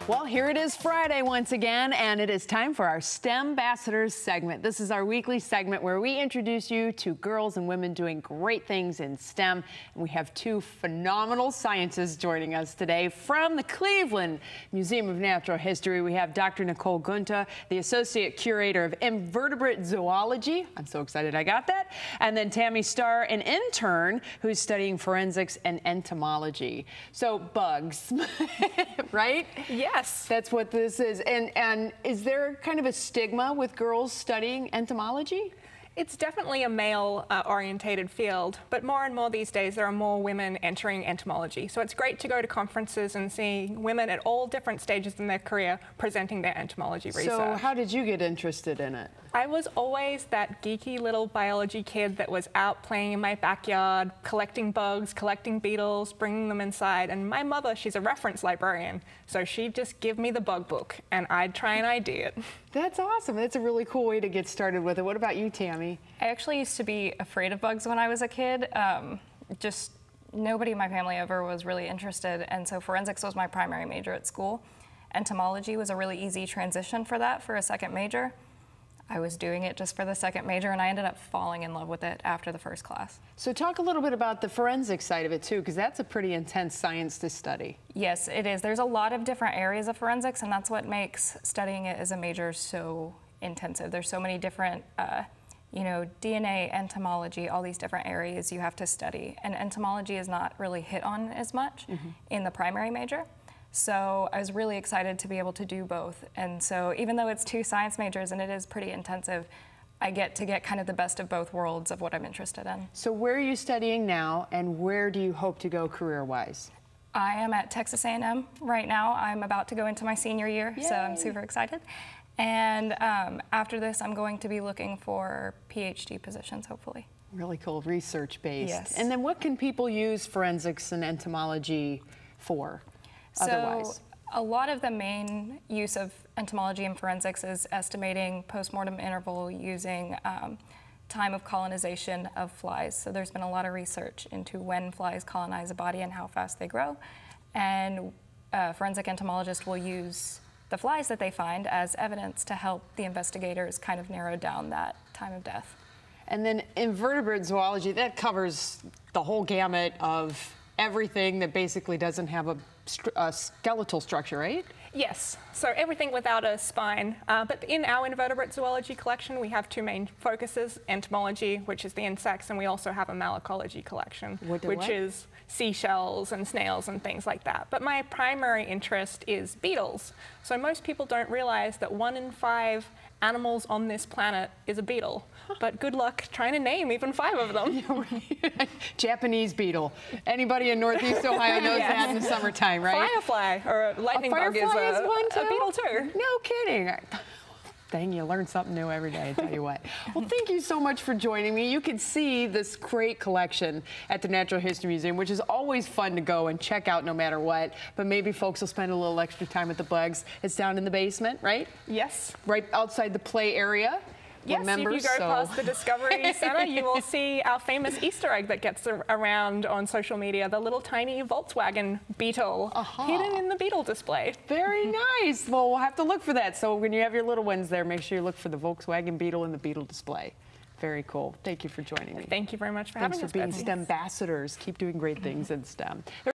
Well, here it is Friday once again, and it is time for our STEM Ambassadors segment. This is our weekly segment where we introduce you to girls and women doing great things in STEM. And we have two phenomenal scientists joining us today from the Cleveland Museum of Natural History. We have Dr. Nicole Gunta, the Associate Curator of Invertebrate Zoology. I'm so excited I got that. And then Tammy Starr, an intern who's studying forensics and entomology. So bugs, right? Yes. That's what this is. And is there kind of a stigma with girls studying entomology? It's definitely a male-orientated field, but more and more these days there are more women entering entomology. So it's great to go to conferences and see women at all different stages in their career presenting their entomology research. So how did you get interested in it? I was always that geeky little biology kid that was out playing in my backyard, collecting bugs, collecting beetles, bringing them inside. And my mother, she's a reference librarian, so she'd just give me the bug book and I'd try and ID it. That's awesome. That's a really cool way to get started with it. What about you, Tammy? I actually used to be afraid of bugs when I was a kid. Just nobody in my family ever was really interested, and so forensics was my primary major at school. Entomology was a really easy transition for that, for a second major. I was doing it just for the second major, and I ended up falling in love with it after the first class. So talk a little bit about the forensic side of it too, because that's a pretty intense science to study. Yes, it is. There's a lot of different areas of forensics, and that's what makes studying it as a major so intensive. There's so many different, you know, DNA, entomology, all these different areas you have to study. And entomology is not really hit on as much in the primary major. So I was really excited to be able to do both. And so even though it's two science majors and it is pretty intensive, I get to get kind of the best of both worlds of what I'm interested in. So where are you studying now, and where do you hope to go career-wise? I am at Texas A&M right now. I'm about to go into my senior year, so I'm super excited. And after this, I'm going to be looking for PhD positions, hopefully. Really cool, research-based. Yes. And then what can people use forensics and entomology for otherwise? So a lot of the main use of entomology and forensics is estimating postmortem interval using time of colonization of flies. So there's been a lot of research into when flies colonize a body and how fast they grow. And forensic entomologists will use the flies that they find as evidence to help the investigators kind of narrow down that time of death. And then invertebrate zoology, that covers the whole gamut of everything that basically doesn't have a skeletal structure, right? Yes, so everything without a spine. But in our invertebrate zoology collection, we have two main focuses: entomology, which is the insects, and we also have a malacology collection, which is seashells and snails and things like that. But my primary interest is beetles. So most people don't realize that 1 in 5 animals on this planet is a beetle. But good luck trying to name even 5 of them. Yeah, right. Japanese beetle. Anybody in Northeast Ohio knows that in the summertime, right? Firefly, or a lightning bug is a beetle too. No kidding. Dang, you learn something new every day, I tell you what. Well, thank you so much for joining me. You can see this great collection at the Natural History Museum, which is always fun to go and check out no matter what. But maybe folks will spend a little extra time with the bugs. It's down in the basement, right? Yes. Right outside the play area. Yes, if you go past the Discovery Center, you will see our famous Easter egg that gets around on social media, the little tiny Volkswagen beetle hidden in the beetle display. Very nice. Well, we'll have to look for that. So when you have your little ones there, make sure you look for the Volkswagen beetle in the beetle display. Very cool. Thank you for joining me. Thank you very much for having us. Thanks for being STEM ambassadors. Keep doing great things in STEM.